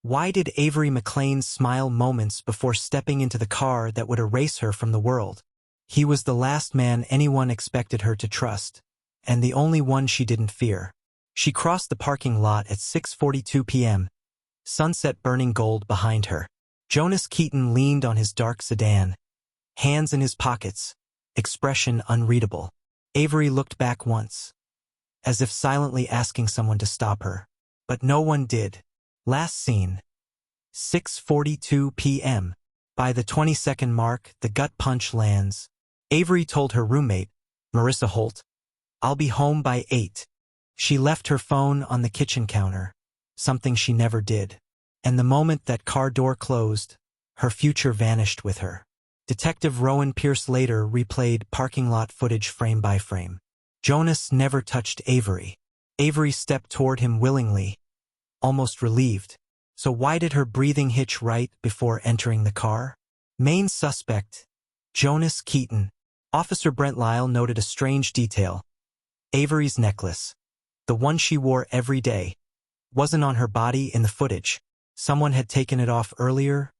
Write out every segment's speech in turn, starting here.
Why did Avery McLean smile moments before stepping into the car that would erase her from the world? He was the last man anyone expected her to trust, and the only one she didn't fear. She crossed the parking lot at 6:42 p.m., sunset burning gold behind her. Jonas Keaton leaned on his dark sedan, hands in his pockets, expression unreadable. Avery looked back once, as if silently asking someone to stop her. But no one did. Last seen, 6:42 p.m. By the 20-second mark, the gut punch lands. Avery told her roommate, Marissa Holt, "I'll be home by 8. She left her phone on the kitchen counter, something she never did. And the moment that car door closed, her future vanished with her. Detective Rowan Pierce later replayed parking lot footage frame by frame. Jonas never touched Avery. Avery stepped toward him willingly, almost relieved. So why did her breathing hitch right before entering the car? Main suspect, Jonas Keaton. Officer Brent Lyle noted a strange detail. Avery's necklace, the one she wore every day, wasn't on her body in the footage. Someone had taken it off earlier,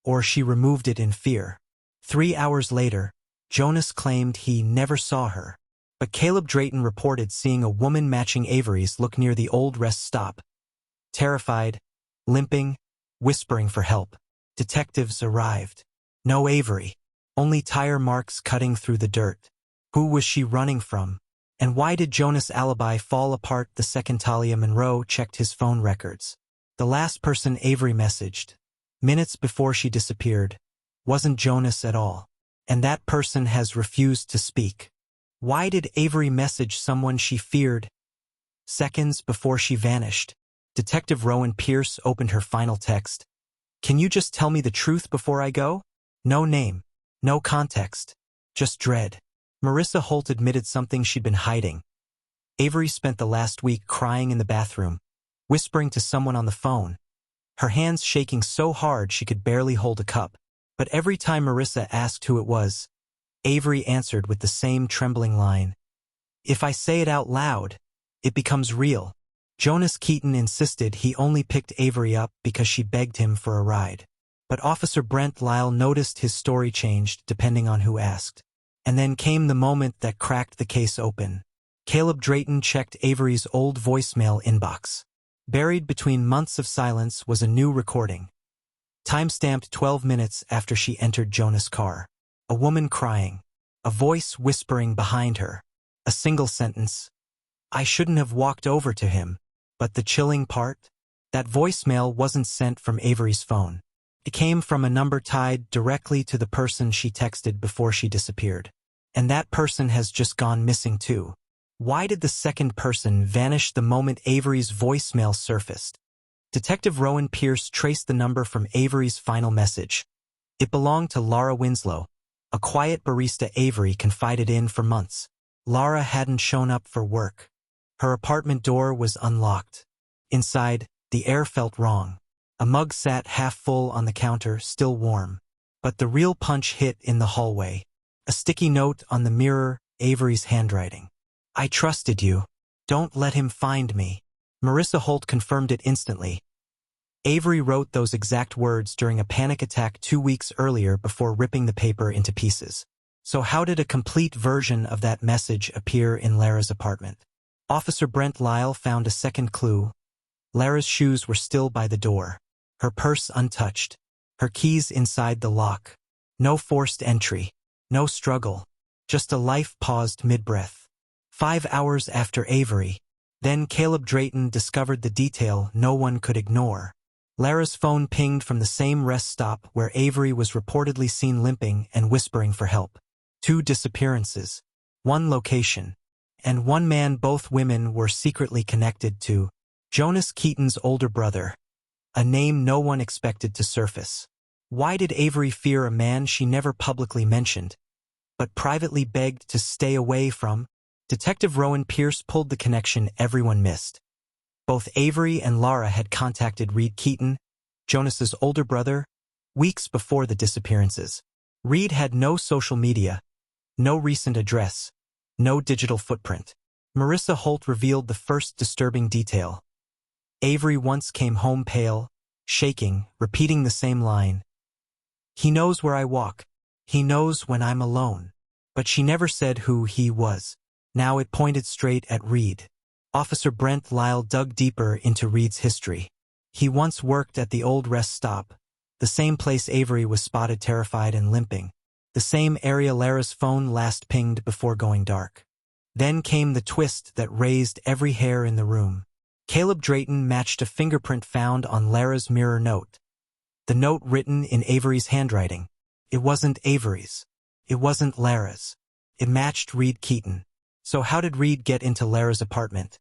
or she removed it in fear. 3 hours later, Jonas claimed he never saw her. But Caleb Drayton reported seeing a woman matching Avery's look near the old rest stop. Terrified, limping, whispering for help. Detectives arrived. No Avery. Only tire marks cutting through the dirt. Who was she running from? And why did Jonas' alibi fall apart the second Talia Monroe checked his phone records? The last person Avery messaged, minutes before she disappeared, wasn't Jonas at all. And that person has refused to speak. Why did Avery message someone she feared seconds before she vanished? Detective Rowan Pierce opened her final text. Can you just tell me the truth before I go? No name, no context, just dread. Marissa Holt admitted something she'd been hiding. Avery spent the last week crying in the bathroom, whispering to someone on the phone, her hands shaking so hard she could barely hold a cup. But every time Marissa asked who it was, Avery answered with the same trembling line. If I say it out loud, it becomes real. Jonas Keaton insisted he only picked Avery up because she begged him for a ride. But Officer Brent Lyle noticed his story changed depending on who asked. And then came the moment that cracked the case open. Caleb Drayton checked Avery's old voicemail inbox. Buried between months of silence was a new recording. Time-stamped 12 minutes after she entered Jonas' car. A woman crying. A voice whispering behind her. A single sentence. I shouldn't have walked over to him. But the chilling part? That voicemail wasn't sent from Avery's phone. It came from a number tied directly to the person she texted before she disappeared. And that person has just gone missing too. Why did the second person vanish the moment Avery's voicemail surfaced? Detective Rowan Pierce traced the number from Avery's final message. It belonged to Lara Winslow, a quiet barista Avery confided in for months. Lara hadn't shown up for work. Her apartment door was unlocked. Inside, the air felt wrong. A mug sat half full on the counter, still warm. But the real punch hit in the hallway. A sticky note on the mirror, Avery's handwriting. I trusted you. Don't let him find me. Marissa Holt confirmed it instantly. Avery wrote those exact words during a panic attack 2 weeks earlier before ripping the paper into pieces. So how did a complete version of that message appear in Lara's apartment? Officer Brent Lyle found a second clue. Lara's shoes were still by the door. Her purse untouched. Her keys inside the lock. No forced entry. No struggle. Just a life paused mid-breath. 5 hours after Avery. Then Caleb Drayton discovered the detail no one could ignore. Lara's phone pinged from the same rest stop where Avery was reportedly seen limping and whispering for help. 2 disappearances. 1 location. And 1 man both women were secretly connected to. Jonas Keaton's older brother. A name no one expected to surface. Why did Avery fear a man she never publicly mentioned, but privately begged to stay away from? Detective Rowan Pierce pulled the connection everyone missed. Both Avery and Lara had contacted Reed Keaton, Jonas's older brother, weeks before the disappearances. Reed had no social media, no recent address, no digital footprint. Marissa Holt revealed the first disturbing detail. Avery once came home pale, shaking, repeating the same line. He knows where I walk. He knows when I'm alone. But she never said who he was. Now it pointed straight at Reed. Officer Brent Lyle dug deeper into Reed's history. He once worked at the old rest stop, the same place Avery was spotted terrified and limping, the same area Lara's phone last pinged before going dark. Then came the twist that raised every hair in the room. Caleb Drayton matched a fingerprint found on Lara's mirror note. The note written in Avery's handwriting. It wasn't Avery's. It wasn't Lara's. It matched Reed Keaton. So how did Reed get into Lara's apartment?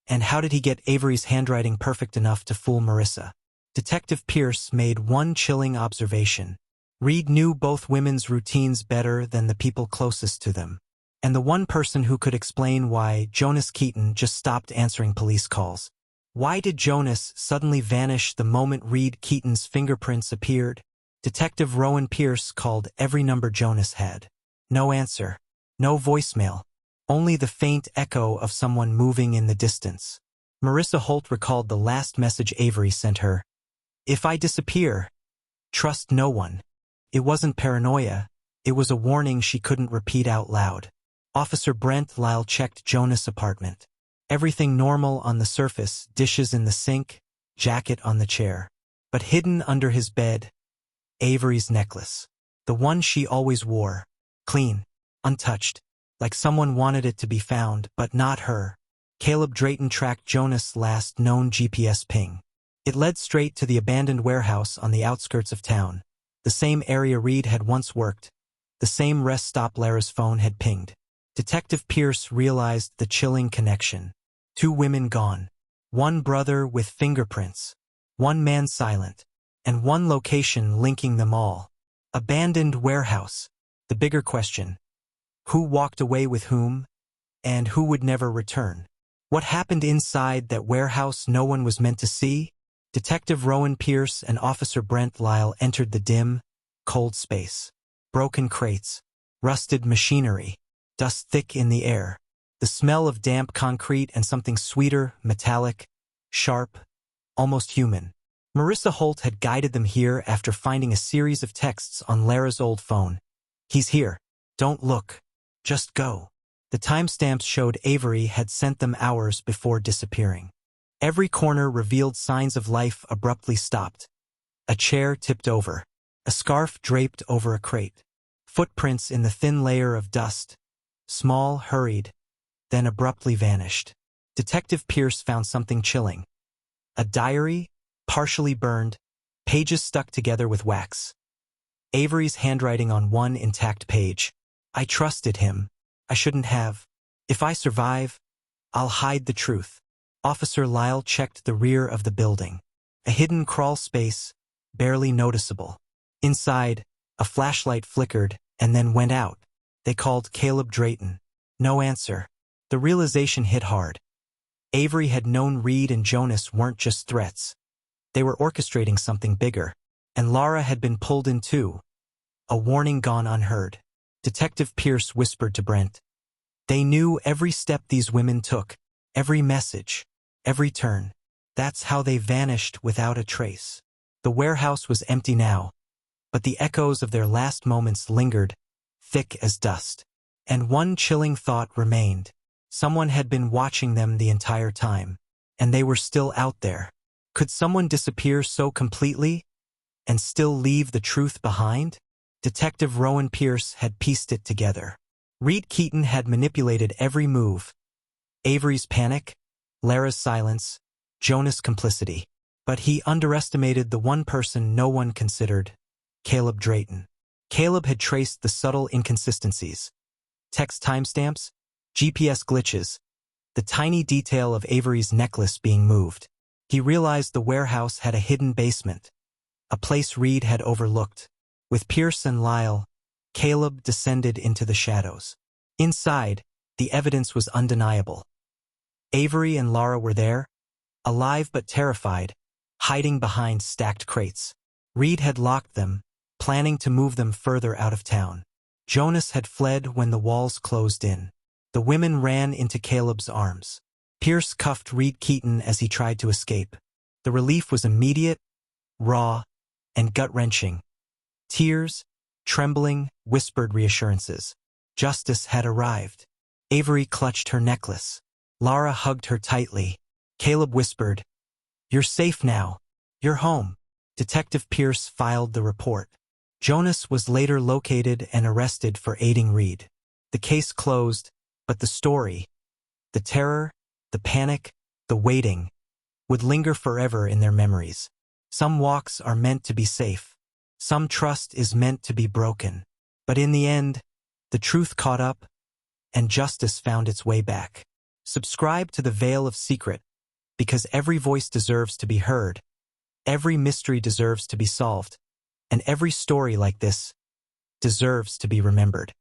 And how did he get Avery's handwriting perfect enough to fool Marissa? Detective Pierce made one chilling observation. Reed knew both women's routines better than the people closest to them. And the one person who could explain why Jonas Keaton just stopped answering police calls. Why did Jonas suddenly vanish the moment Reed Keaton's fingerprints appeared? Detective Rowan Pierce called every number Jonas had. No answer. No voicemail. Only the faint echo of someone moving in the distance. Marissa Holt recalled the last message Avery sent her. If I disappear, trust no one. It wasn't paranoia. It was a warning she couldn't repeat out loud. Officer Brent Lyle checked Jonas' apartment. Everything normal on the surface, dishes in the sink, jacket on the chair. But hidden under his bed, Avery's necklace. The one she always wore. Clean. Untouched. Like someone wanted it to be found, but not her. Caleb Drayton tracked Jonas' last known GPS ping. It led straight to the abandoned warehouse on the outskirts of town. The same area Reed had once worked. The same rest stop Lara's phone had pinged. Detective Pierce realized the chilling connection. 2 women gone. 1 brother with fingerprints. 1 man silent. And 1 location linking them all. Abandoned warehouse. The bigger question. Who walked away with whom? And who would never return? What happened inside that warehouse no one was meant to see? Detective Rowan Pierce and Officer Brent Lyle entered the dim, cold space. Broken crates. Rusted machinery. Dust thick in the air. The smell of damp concrete and something sweeter, metallic, sharp, almost human. Marissa Holt had guided them here after finding a series of texts on Lara's old phone. He's here. Don't look. Just go. The timestamps showed Avery had sent them hours before disappearing. Every corner revealed signs of life abruptly stopped. A chair tipped over. A scarf draped over a crate. Footprints in the thin layer of dust. Small, hurried, then abruptly vanished. Detective Pierce found something chilling. A diary, partially burned, pages stuck together with wax. Avery's handwriting on one intact page. I trusted him. I shouldn't have. If I survive, I'll hide the truth. Officer Lyle checked the rear of the building. A hidden crawl space, barely noticeable. Inside, a flashlight flickered and then went out. They called Caleb Drayton. No answer. The realization hit hard. Avery had known Reed and Jonas weren't just threats. They were orchestrating something bigger. And Lara had been pulled in too. A warning gone unheard. Detective Pierce whispered to Brent. They knew every step these women took, every message, every turn. That's how they vanished without a trace. The warehouse was empty now, but the echoes of their last moments lingered, thick as dust. And one chilling thought remained. Someone had been watching them the entire time, and they were still out there. Could someone disappear so completely and still leave the truth behind? Detective Rowan Pierce had pieced it together. Reed Keaton had manipulated every move. Avery's panic, Lara's silence, Jonas' complicity. But he underestimated the one person no one considered, Caleb Drayton. Caleb had traced the subtle inconsistencies. Text timestamps, GPS glitches, the tiny detail of Avery's necklace being moved. He realized the warehouse had a hidden basement, a place Reed had overlooked. With Pierce and Lyle, Caleb descended into the shadows. Inside, the evidence was undeniable. Avery and Lara were there, alive but terrified, hiding behind stacked crates. Reed had locked them, planning to move them further out of town. Jonas had fled when the walls closed in. The women ran into Caleb's arms. Pierce cuffed Reed Keaton as he tried to escape. The relief was immediate, raw, and gut-wrenching. Tears, trembling, whispered reassurances. Justice had arrived. Avery clutched her necklace. Lara hugged her tightly. Caleb whispered, "You're safe now. You're home." Detective Pierce filed the report. Jonas was later located and arrested for aiding Reed. The case closed, but the story, the terror, the panic, the waiting, would linger forever in their memories. Some walks are meant to be safe. Some trust is meant to be broken. But in the end, the truth caught up, and justice found its way back. Subscribe to the Veil of Secret, because every voice deserves to be heard, every mystery deserves to be solved, and every story like this deserves to be remembered.